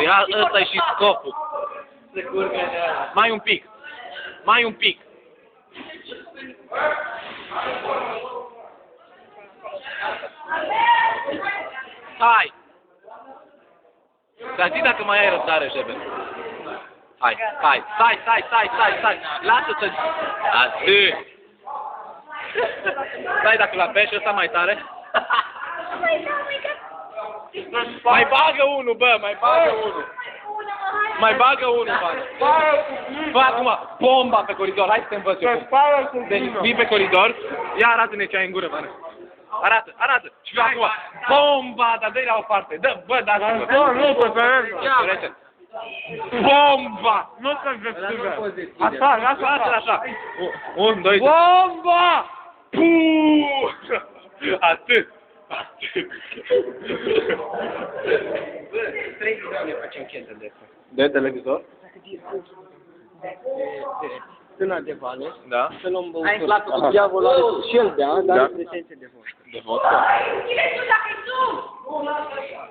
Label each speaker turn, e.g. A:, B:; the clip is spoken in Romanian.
A: Ia, ăsta e și scopul. Mai un pic. Mai un pic. Hai! Dar zi dacă mai ai răbdare, Jebe. Hai, hai, stai. Lasă-te. Atât. Stai dacă la pești ăsta mai tare. Mai bagă unul, bă, mai bagă unul. Mai bagă unul, bă. Fă acum bomba pe coridor, hai să te învăț eu cum. Deci vii pe coridor, ia arată-ne ce ai în gură, bă. Arată. Și acum, bomba, dar dă-i la o parte. Dă, bă, dați-vă.
B: Nu, preferent.
A: Bomba!
B: Nu să-mi vestigă. Așa.
A: 1, 2, 3.
B: Bomba!
A: Puuu! Atât.
C: 3 milioane facem chestia de asta.
A: De televizor?
C: Tâna de vale.
A: Da.
C: Să luăm băutură. Cu diavolul are și el bea, dar are prezențe de vodcă.
A: De vodka?